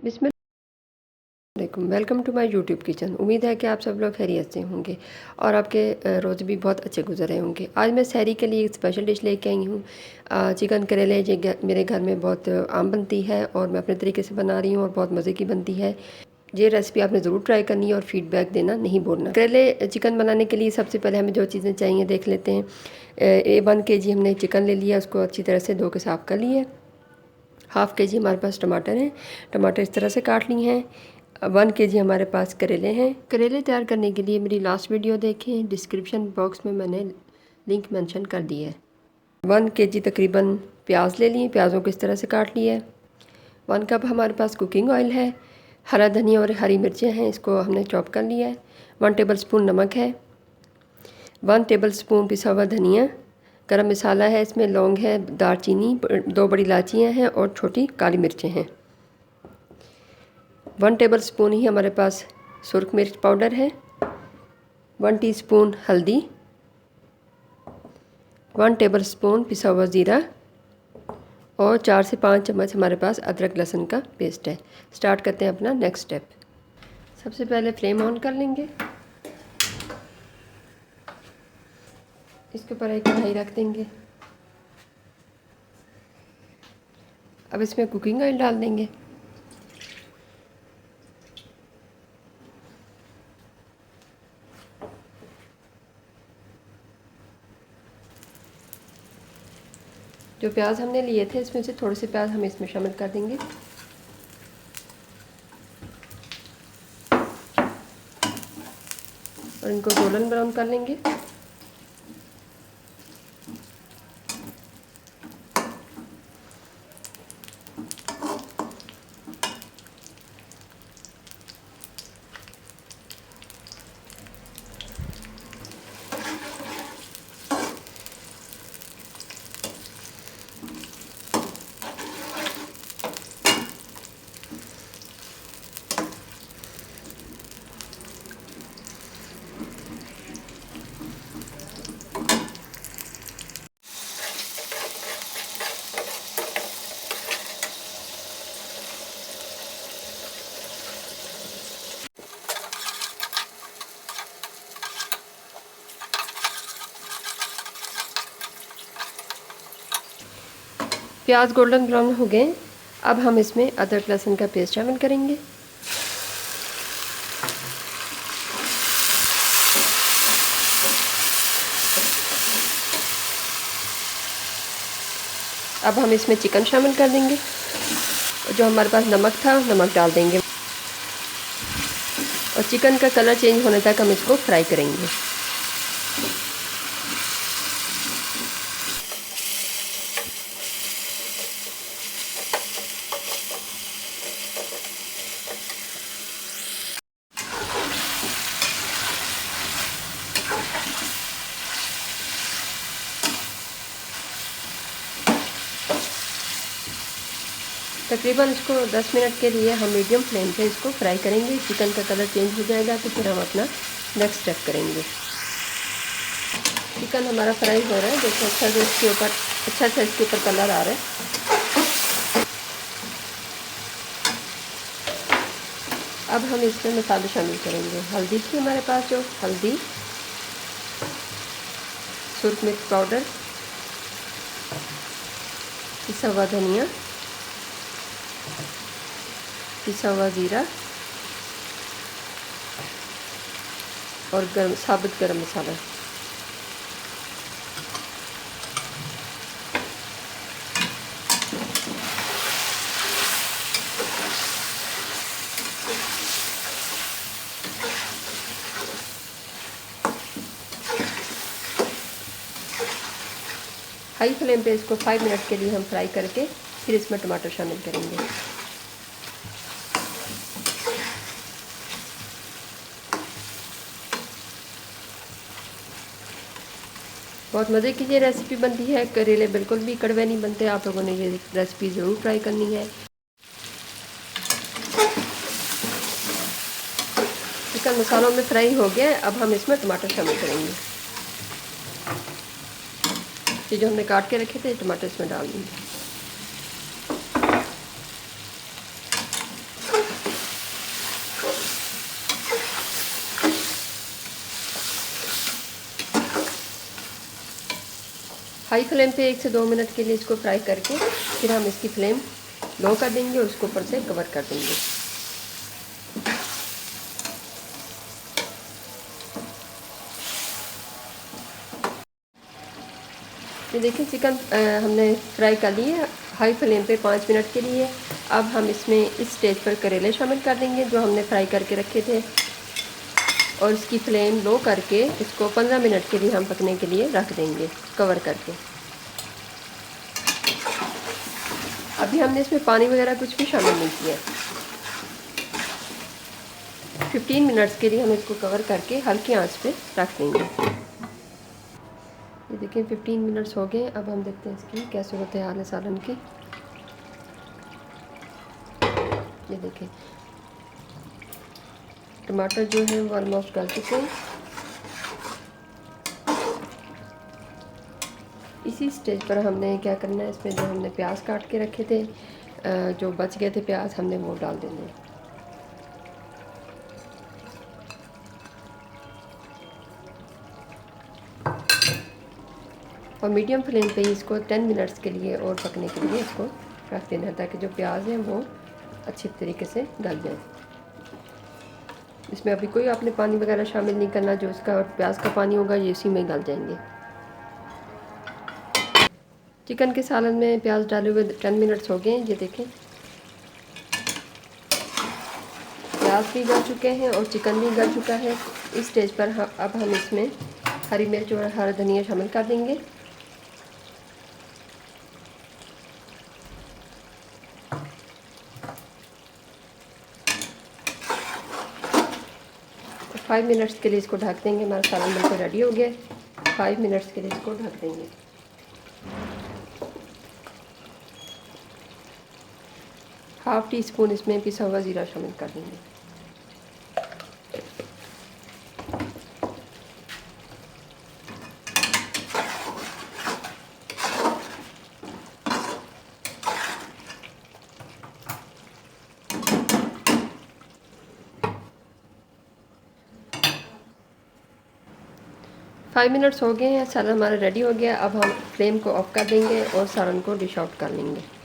Bismillah, welcome to my YouTube kitchen. उम्मीद है कि आप सब लोग खैरियत से होंगे और आपके रोज़ भी बहुत अच्छे गुजर रहे होंगे। आज मैं सहरी के लिए एक स्पेशल डिश लेके आई हूँ। चिकन करेले मेरे घर में बहुत आम बनती है और मैं अपने तरीके से बना रही हूँ और बहुत मज़े की बनती है। ये रेसिपी आपने ज़रूर ट्राई करनी है और फीडबैक देना नहीं भूलना। करेले चिकन बनाने के लिए सबसे पहले हमें जो चीज़ें चाहिए देख लेते हैं। 1 kg हमने चिकन ले लिया, उसको अच्छी तरह से धो के साफ़ कर लिया। ½ kg हमारे पास टमाटर हैं, टमाटर इस तरह से काट लिए हैं। 1 kg हमारे पास करेले हैं। करेले तैयार करने के लिए मेरी लास्ट वीडियो देखें, डिस्क्रिप्शन बॉक्स में मैंने लिंक मेंशन कर दी है। 1 kg तकरीबन प्याज ले लिए, प्याज़ों को इस तरह से काट लिया है। 1 कप हमारे पास कुकिंग ऑयल है। हरा धनिया और हरी मिर्चें हैं, इसको हमने चॉप कर लिया है। 1 टेबलस्पून नमक है। 1 टेबलस्पून पिसा हुआ धनिया। गरम मसाला है, इसमें लौंग है, दालचीनी, 2 बड़ी इलायचियाँ हैं और छोटी काली मिर्चें हैं। 1 टेबलस्पून ही हमारे पास सुरख मिर्च पाउडर है। 1 टीस्पून हल्दी। 1 टेबलस्पून पिसा हुआ ज़ीरा और 4 से 5 चम्मच हमारे पास अदरक लहसुन का पेस्ट है। स्टार्ट करते हैं अपना नेक्स्ट स्टेप। सबसे पहले फ्लेम ऑन कर लेंगे, इसके ऊपर एक कढ़ाई रख देंगे। अब इसमें कुकिंग ऑयल डाल देंगे। जो प्याज हमने लिए थे इसमें से थोड़े से प्याज हम इसमें शामिल कर देंगे और इनको गोल्डन ब्राउन कर लेंगे। प्याज गोल्डन ब्राउन हो गए। अब हम इसमें अदरक लहसुन का पेस्ट शामिल करेंगे। अब हम इसमें चिकन शामिल कर देंगे। जो हमारे पास नमक था, नमक डाल देंगे और चिकन का कलर चेंज होने तक हम इसको फ्राई करेंगे। तकरीबन इसको 10 मिनट के लिए हम मीडियम फ्लेम पे इसको फ्राई करेंगे। चिकन का कलर चेंज हो जाएगा तो फिर हम अपना नेक्स्ट स्टेप करेंगे। चिकन हमारा फ्राई हो रहा है, देखो अच्छा से इसके ऊपर कलर आ रहा है। अब हम इसमें मसाले शामिल करेंगे। हल्दी थी हमारे पास, जो हल्दी, सुरख मिर्च पाउडर, पिसा हुआ धनिया, पिसा हुआ ज़ीरा और साबुत गरम मसाला। हाई फ्लेम पे इसको 5 मिनट के लिए हम फ्राई करके फिर इसमें टमाटर शामिल करेंगे। बहुत मज़े की ये रेसिपी बनती है। करेले बिल्कुल भी कड़वे नहीं बनते। आप लोगों ने ये रेसिपी ज़रूर ट्राई करनी है। चिकन मसालों में फ्राई हो गया। अब हम इसमें टमाटर शामिल करेंगे। ये जो हमने काट के रखे थे टमाटर इसमें डाल देंगे। हाई फ्लेम पे 1 से 2 मिनट के लिए इसको फ्राई करके फिर हम इसकी फ्लेम लो कर देंगे और उसको ऊपर से कवर कर देंगे। ये देखिए चिकन हमने फ्राई कर लिए हाई फ्लेम पे 5 मिनट के लिए। अब हम इसमें इस स्टेज पर करेले शामिल कर देंगे जो हमने फ्राई करके रखे थे, और इसकी फ्लेम लो करके इसको 15 मिनट के लिए हम पकने के लिए रख देंगे कवर करके। अभी हमने इसमें पानी वगैरह कुछ भी शामिल नहीं किया। 15 मिनट्स के लिए हम इसको कवर करके हल्की आंच पे रख देंगे। ये देखिए 15 मिनट्स हो गए। अब हम देखते हैं इसकी क्या सूरत हाल है सालन की। ये देखिए टमाटर जो है वो ऑलमोस्ट गल चुके हैं। इसी स्टेज पर हमने क्या करना है, इसमें जो हमने प्याज काट के रखे थे, जो बच गए थे प्याज, हमने वो डाल देने हैं। और मीडियम फ्लेम पे इसको 10 मिनट्स के लिए और पकने के लिए इसको रख देना है, ताकि जो प्याज हैं वो अच्छी तरीके से गल जाए। इसमें अभी कोई आपने पानी वगैरह शामिल नहीं करना, जो इसका प्याज का पानी होगा ये इसी में गल जाएंगे। चिकन के सालन में प्याज डाले हुए 10 मिनट्स हो गए हैं। ये देखें प्याज भी गल चुके हैं और चिकन भी गल चुका है। इस स्टेज पर अब हम इसमें हरी मिर्च और हरा धनिया शामिल कर देंगे। और 5 मिनट्स के लिए इसको ढक देंगे। हमारा सालन बिल्कुल रेडी हो गया। 5 मिनट्स के लिए इसको ढक देंगे। हाफ़ टी स्पून इसमें पिसा हुआ ज़ीरा शामिल कर देंगे। फाइव मिनट्स हो गए हैं। सालन हमारा रेडी हो गया। अब हम फ्लेम को ऑफ कर देंगे और सालन को डिश आउट कर लेंगे।